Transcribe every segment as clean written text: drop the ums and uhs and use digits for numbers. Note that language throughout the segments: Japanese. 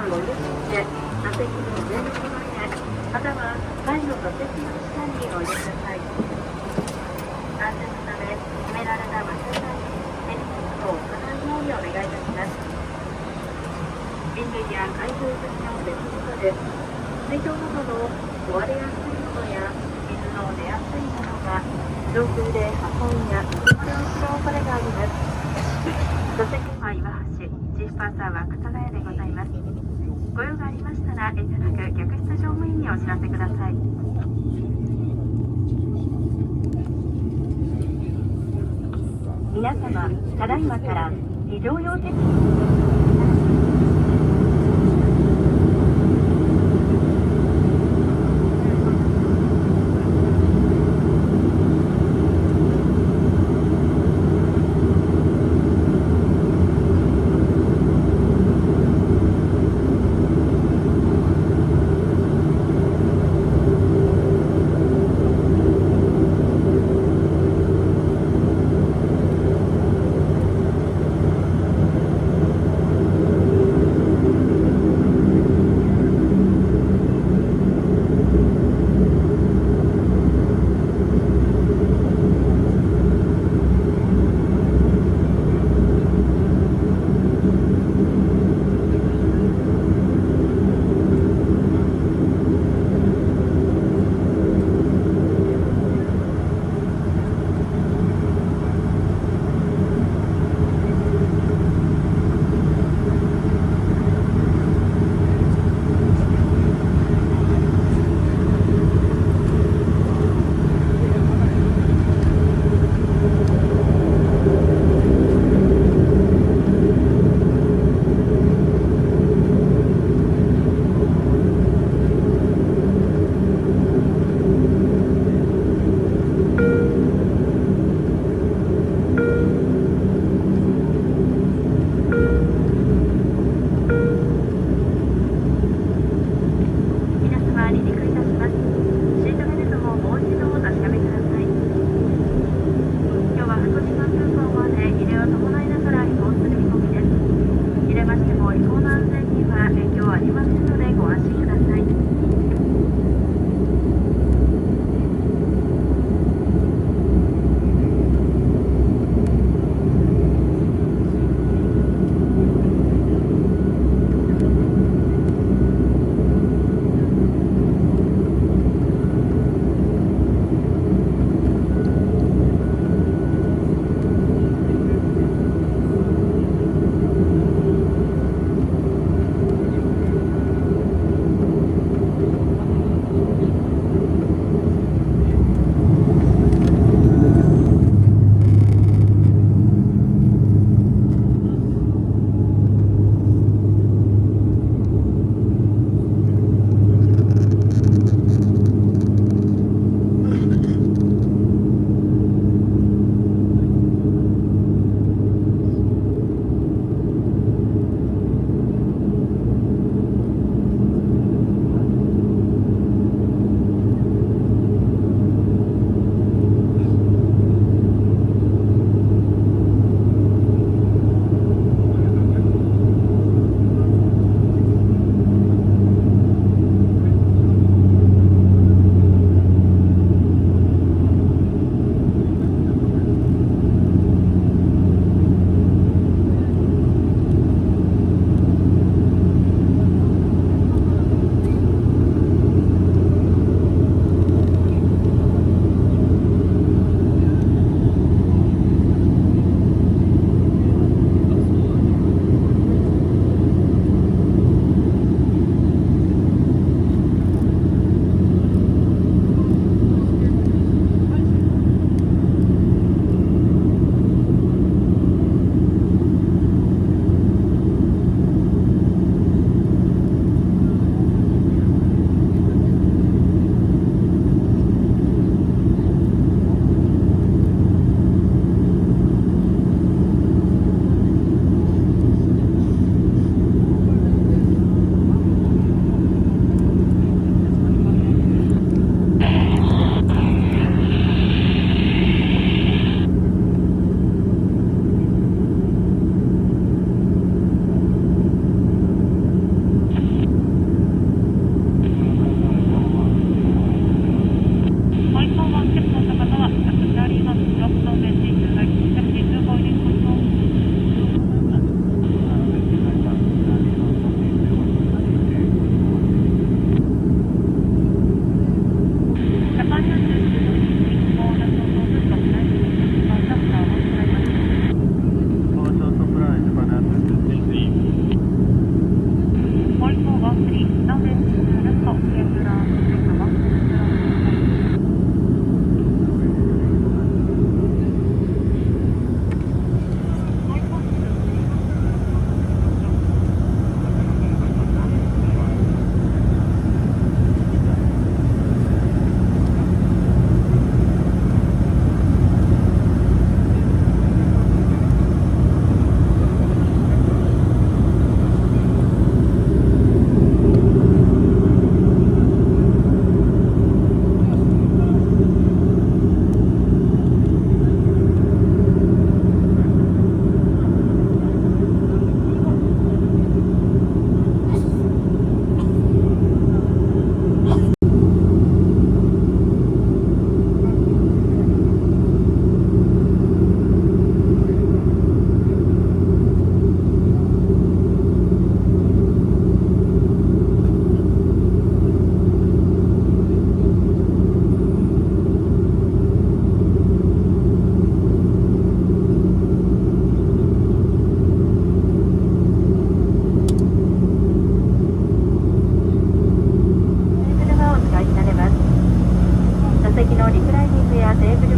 はご入りして座席の上の手前または前の座席の下にお入れください。安全のため決められた場所以外に手荷物を置かないようにお願いいたします。人類や海上物の出来事で水道などの壊れやすいものや水の出やすいものが上空で破損や車両する恐れがあります。座席は岩橋、チーフパーサーは笠ヶ谷でございます。ご用がありましたら遠慮なく客室乗務員にお知らせください。皆様、ただいまから非常用手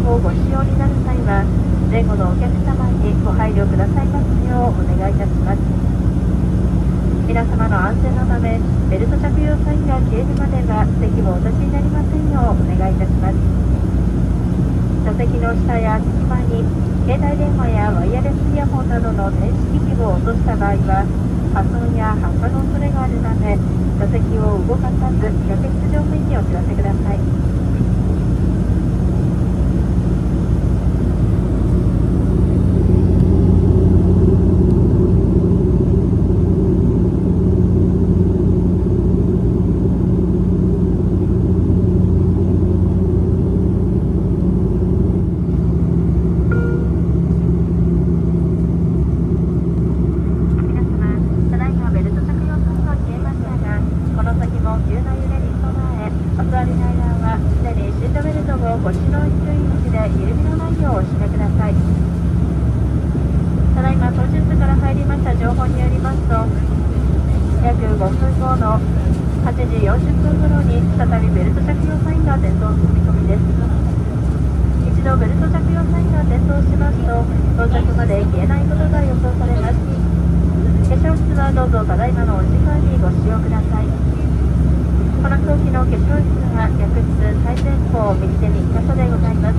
をご使用になる際は、前後のお客様にご配慮くださいますようお願いいたします。皆様の安全のため、ベルト着用サインが消えるまでは席をお立ちになりませんようお願いいたします。座席の下や隙間に携帯電話やワイヤレスイヤホンなどの電子機器を落とした場合は、破損や発火の恐れがあるため、座席を動かさず、客室乗務員にお知らせください。ご指導注意口で緩みのないようお締めください。ただいま当日から入りました情報によりますと、約5分後の8時40分頃に再びベルト着用サインが点灯する見込みです。一度ベルト着用サインが点灯しますと、到着まで消えないことが予想されます。化粧室はどうぞただいまのお時間にご使用ください。この当機の化粧室は客室最前方右手に1カ所でございます。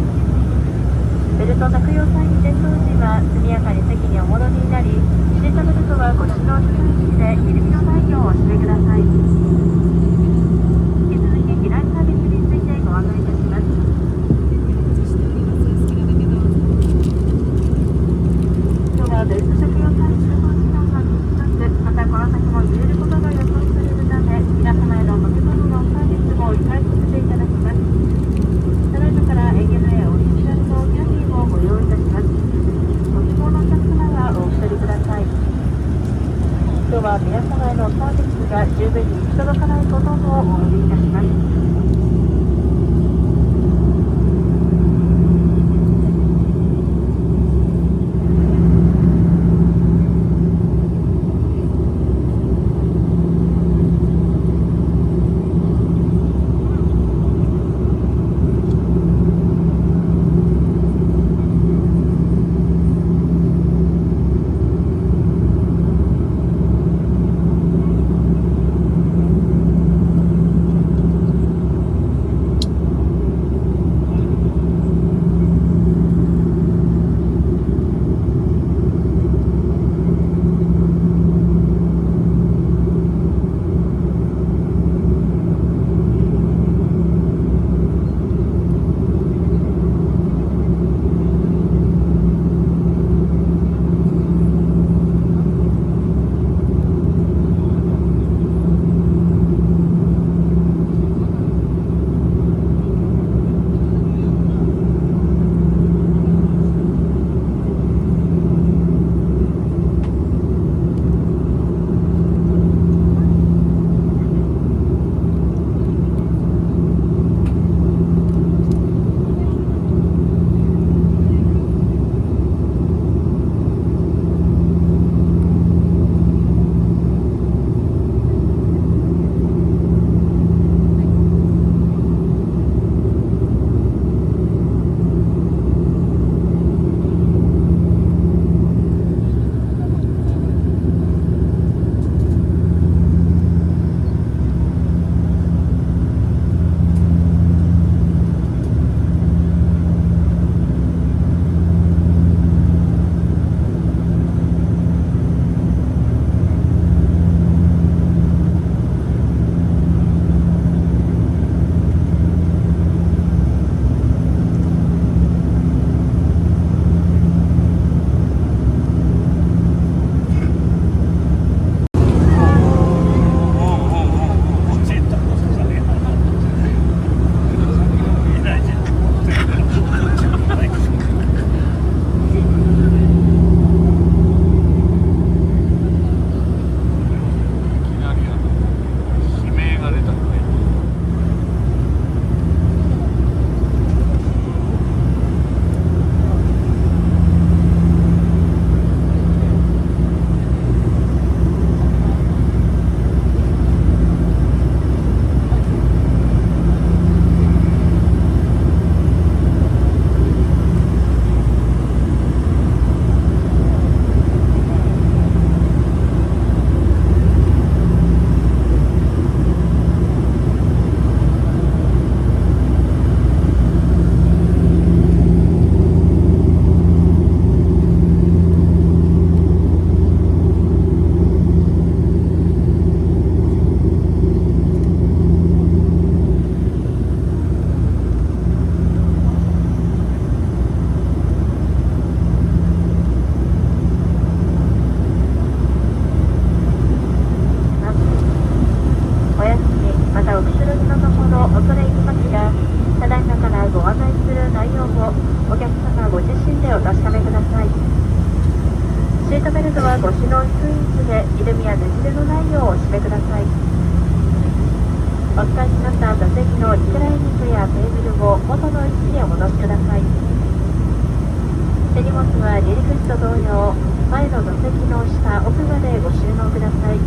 ベルト着用サイン点灯時は速やかに席にお戻りになり、シートベルトはご指導注意口で緩みのないようお締めください。引き続き機内サービスについてご案内いたします。今日はベルト着用サイン点灯時間が短く、またこの先も揺れることが予想されるため、皆様へのご乗車のサービスも理解させていただきます。内容をお客様ご自身でお確かめください。シートベルトはご指導室位置で緩みやねじれのないようお締めください。お使いになった座席のリクライニングやテーブルを元の位置にお戻しください。手荷物は離陸時と同様、前の座席の下奥までご収納ください。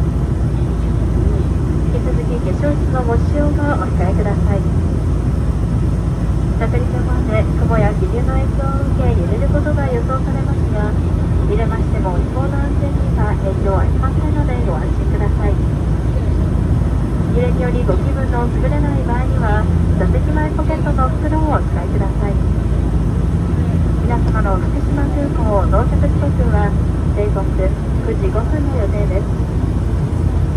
引き続き化粧室のご使用がお控えください。着陸前で雲や気流の影響を受け揺れることが予想されますが、揺れましても飛行の安全には影響ありませんのでご安心ください。揺れによりご気分の優れない場合には座席前ポケットの袋をお使いください。皆様の福島空港到着時刻は定刻9時5分の予定です。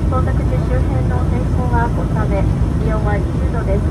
到着時周辺の天候は小雨、気温は20度です。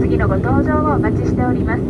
次のご搭乗をお待ちしております。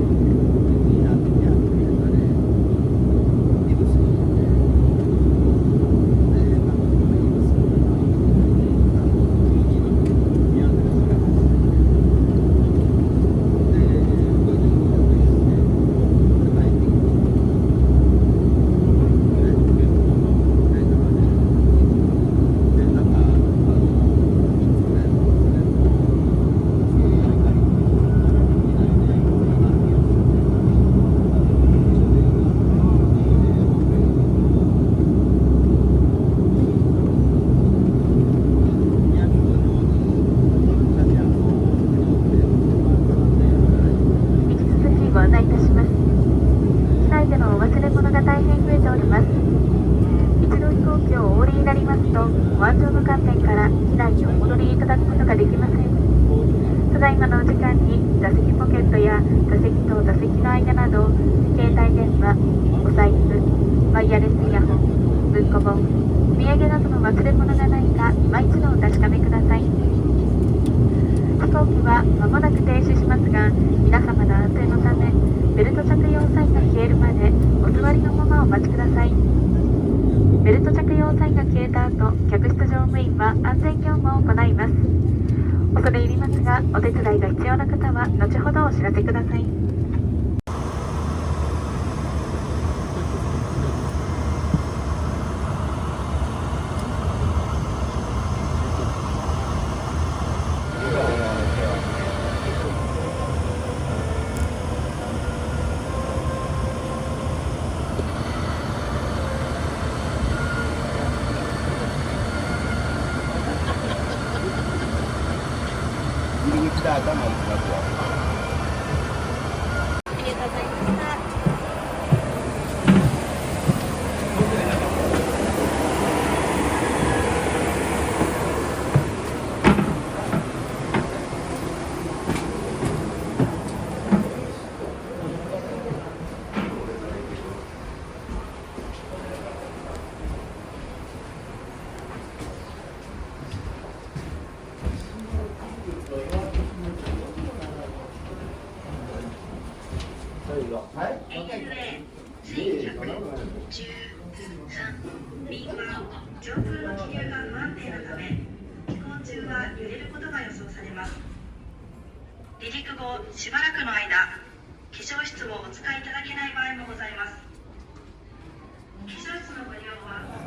お手伝いが必要な方は後ほどお知らせください。ゃあ頭打ちますよ。ありがとうございました。はい。便は上空の気流が不安定なため、飛行中は揺れることが予想されます。離陸後しばらくの間、化粧室をお使いいただけない場合もございます。化粧室のご利用は